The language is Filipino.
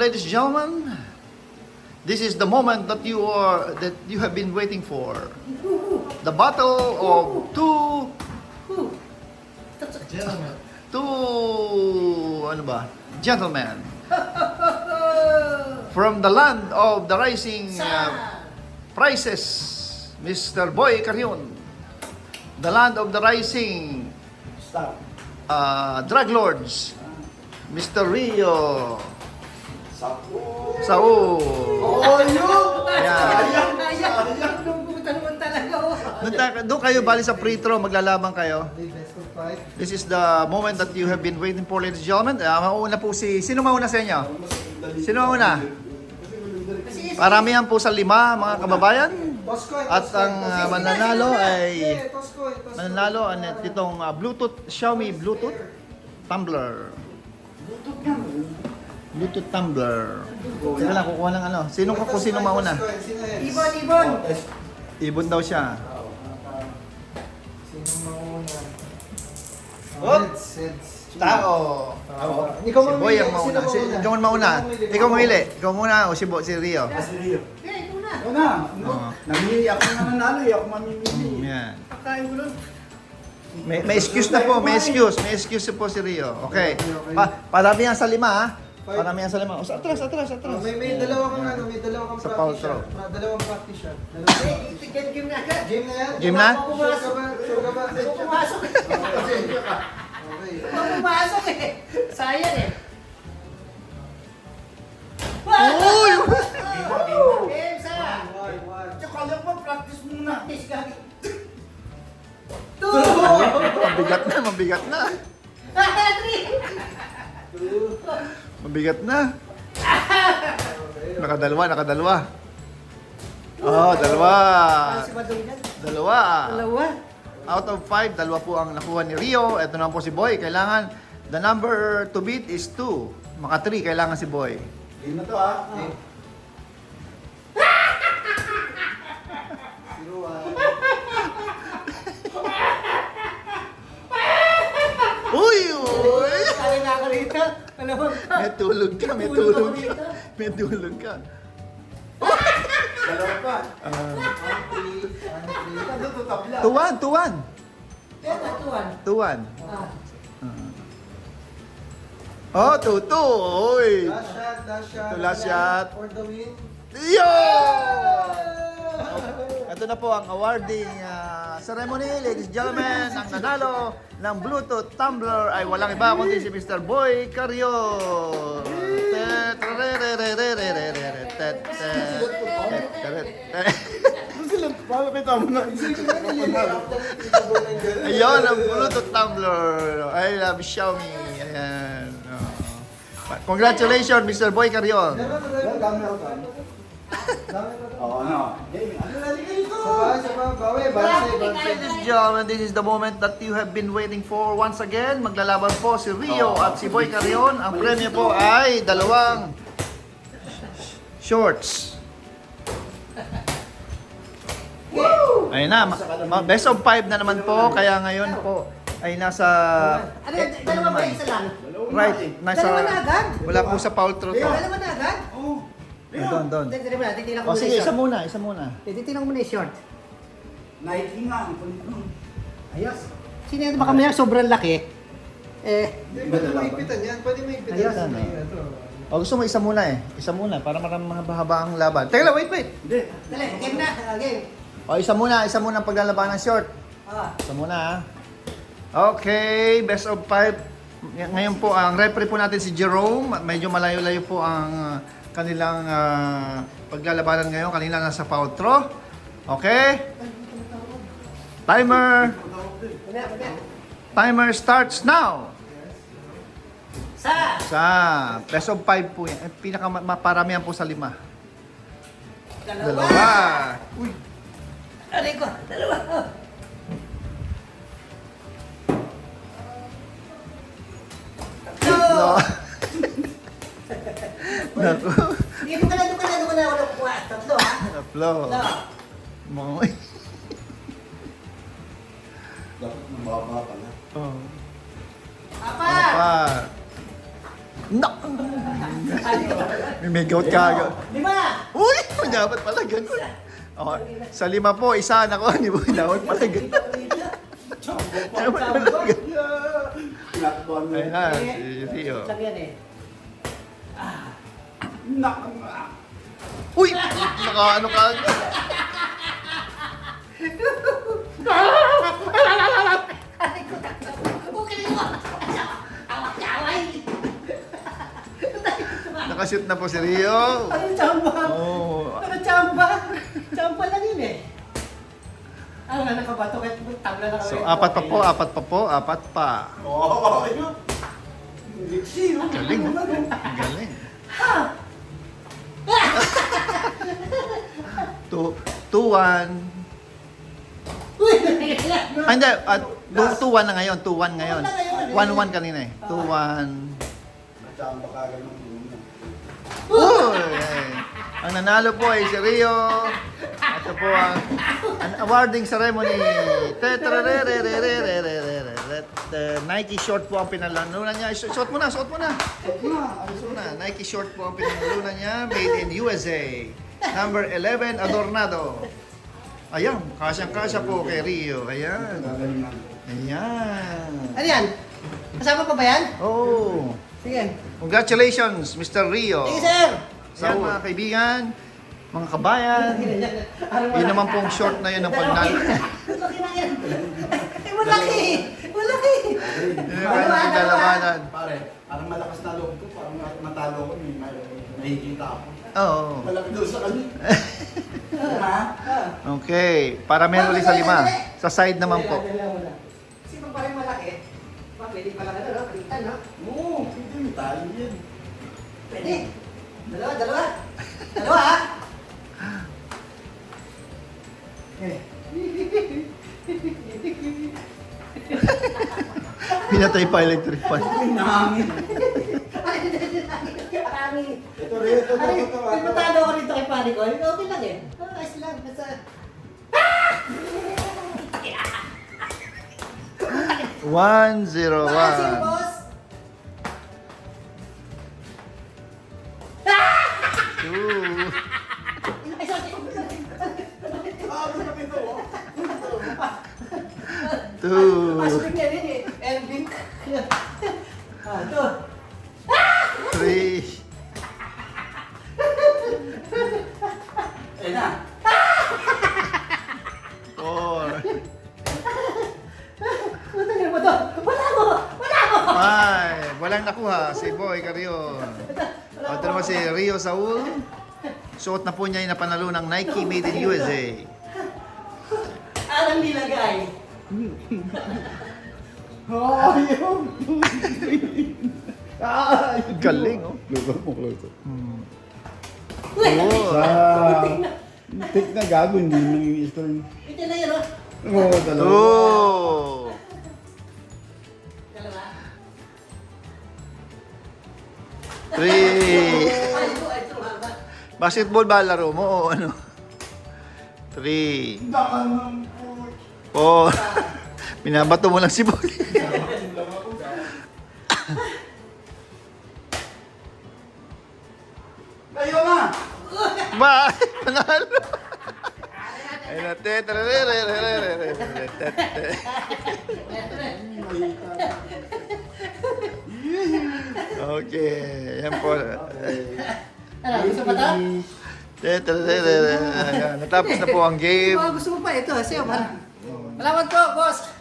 ladies and gentlemen, this is the moment that you have been waiting for. The battle of gentlemen from the land of the rising prices, Mr. Boy Carion, the land of the rising drug lords, Mr. Rio Sao. Doon kayo bali sa free throw, maglalaban kayo. This is the moment that you have been waiting for, ladies and gentlemen. Mauna po sino mauna sa inyo? Sino mauna? Paramihan po sa 5, mga kababayan. At ang mananalo ay itong Xiaomi Bluetooth tumbler. Bluetooth tumbler. Teka lang, kukuha ng ano. Sino mauna? Ibon daw siya. Sino mauna? Tao. Ikaw Si Boy ang mauna. Ikaw ang mauna. Ikaw mamili. Ikaw muna o si Rio? Si Rio. Ikaw na. Namili ako na nanalo. Ako mamimili. Yan. Pagkain ko nun. May excuse na po. May excuse po si Rio. Okay. Paramihan sa 5, ha? Paramihan sa 5. O, atras. May dalawa kang may dalawa kang Sa foul practice throw. shot. Dalawang practice shot. Game na agad. Game na yan? Game na? Sure ka ba? Pumasok eh. Okay. Pumasok eh. Sayang eh. Uy! Game sa. One. Tsaka lang pa, practice muna. Practice ka. Mabigat na. Mabigat na. Nakadalawa. Oh, dalawa. Si Madong yan. Dalawa. Dalawa. Out of 5, dalawa po ang nakuha ni Rio. Ito naman po si Boy. Kailangan, the number to beat is 2. Maka 3, kailangan si Boy. Game na to ah. Zero Uy! Kaya na ako rito. Alam mo. May tulog ka. Dalawa pa. 2-1. Kaya tatuan. 2-1. Ah. Oh, 2-2. Uy! Last shot. Last shot. For the win. Yo! Ito na po ang awarding ceremony, ladies and gentlemen. Ang nanalo ng Bluetooth tumbler ay walang iba kundi si Mr. Boy Carion. Ayun, ang Bluetooth tumbler. I love Xiaomi. Ayan. Congratulations, Mr. Boy Carion. Oh, ano? Bawi. Ladies and gentlemen, this is the moment that you have been waiting for. Once again, maglalaban po si Rio at si Boy Carion. Ang premyo po ay 2 shorts. Ayun na, best of 5 na naman po. Kaya ngayon po ay nasa... Ano yan? Dalawa ba isa lang? Right, Dalawa na agad? Wala po sa foul throw to. Dalawa na agad? Doon. Titignan ko O muna sige, yung short. isa muna. Titignan ko muna yung short. Nike nga. Ang kulit nun. Ayos. Sino yan baka may sobrang laki? Pwede maigpitan yan. Ayos. O gusto mo isa muna eh. Isa muna para mahaba ang laban. Teka lang, wait. Hindi. Dali, game na. Game. O isa muna ang paglalaban ng short. Ah. Isa muna ha. Okay, best of 5. Ngayon po, ang referee po natin si Jerome. Medyo malayo-layo po ang kanilang paglalabanan ngayon. Kanina nasa foul throw. Okay? Timer starts now. Sa best of 5 po yan. Pinakamaparamihan po sa 5. Dalawa. Uy. Aray ko, dalawa. No. Naku. Dito ka na. Wala kukuha. Tatlo ha? Tatlo. Mga... Dapat mababa pala. Oh. Apat. Nak! May gout ka agad. Lima! Uy! Dapat pala ganun. Oh, sa 5 po, isa na ko. Hindi mo dapat pala ganun. Dapat pala ganun. Lockdown mo. Ayun na, si Rio. Lang yan eh. Uy! Nakaano ka agad. Okay na yun! Awak-away! Nakashoot na po si Rio. Ano chamba? Oh. Ano chamba? Chamba lang yun eh. Ano na nakabato kahit tabla na kami. So, apat pa. Oo, yun. Liksi, no? Galing, oh. Ang galing. Two, 2-1. Uy! Ah, hindi. 2-1 na ngayon. 2-1 ngayon. 1-1 kanina eh. 2-1. Nachamba ka agad ng tulong. Uy! Ang nanalo po ay si Rio. Ito po ang awarding ceremony. Nike short po ang pinalanunan niya. Suot mo na. Nike short po ang pinalanunan niya. Made in USA. Number 11, Adornado. Ayan, kasyang-kasya po kay Rio. Ayan. Ayan. Ano yan? Kasama pa ba yan? Oh. Sige. Congratulations, Mr. Rio. Sige sir! Sa mga kaibigan, mga kabayan, yun naman pong short na yun ng pagnalo. Malaki na yan! Malaki! Malaki! Yun yung kanyang lalabanan. Pare, parang malakas na loob ko. Parang matalo ko. Nakikita ako. Oo. Malaki daw sa kanya. Diba? Okay, para meron ulit sa 5. Sa side naman po. Kasi kung parang malaki, pwede pala ka no? Palitan, no? Oo, hindi mo talo yan. Pwede. Dalawa. Dalawa, ha? Okay. Pinatay pa electric fan. Ay, nahangin. Marami. Ito rin, ito. May matalo ko rito kay pare ko. Okay lang eh. Ayos lang. Basta... 1-0-1. boss. 2. Ay, sorry. Ah, malaki ito, oh. 2. Pasok niya rin eh. Elvin. Ito. 3. Ayun na. 4. Tingnan mo to. Wala mo. 5. Walang nakuha si Boy Carrion. Ito naman si Rio Saul. Suot na po niya yung napanalo ng Nike Made in USA. Anong nilagay? Ayun. Galing, oh. Luto mo, luto. Oh. Tik na gago, hindi nang-i-store. Ito na yun, oh. Oo, dalawa. Oh. Dalawa. 3. Ay, ito, haba. Basketball ba laro mo o ano? 3. Baka ng po. 4. Binabato mo lang si Boy. Ayaw na! Ba? Panalo. Ayun na. Okay. Yan po. Ano, gusto pa to? Ayan, natapos na po ang game. Gusto mo pa ito, siya, parang. Salamat po, boss.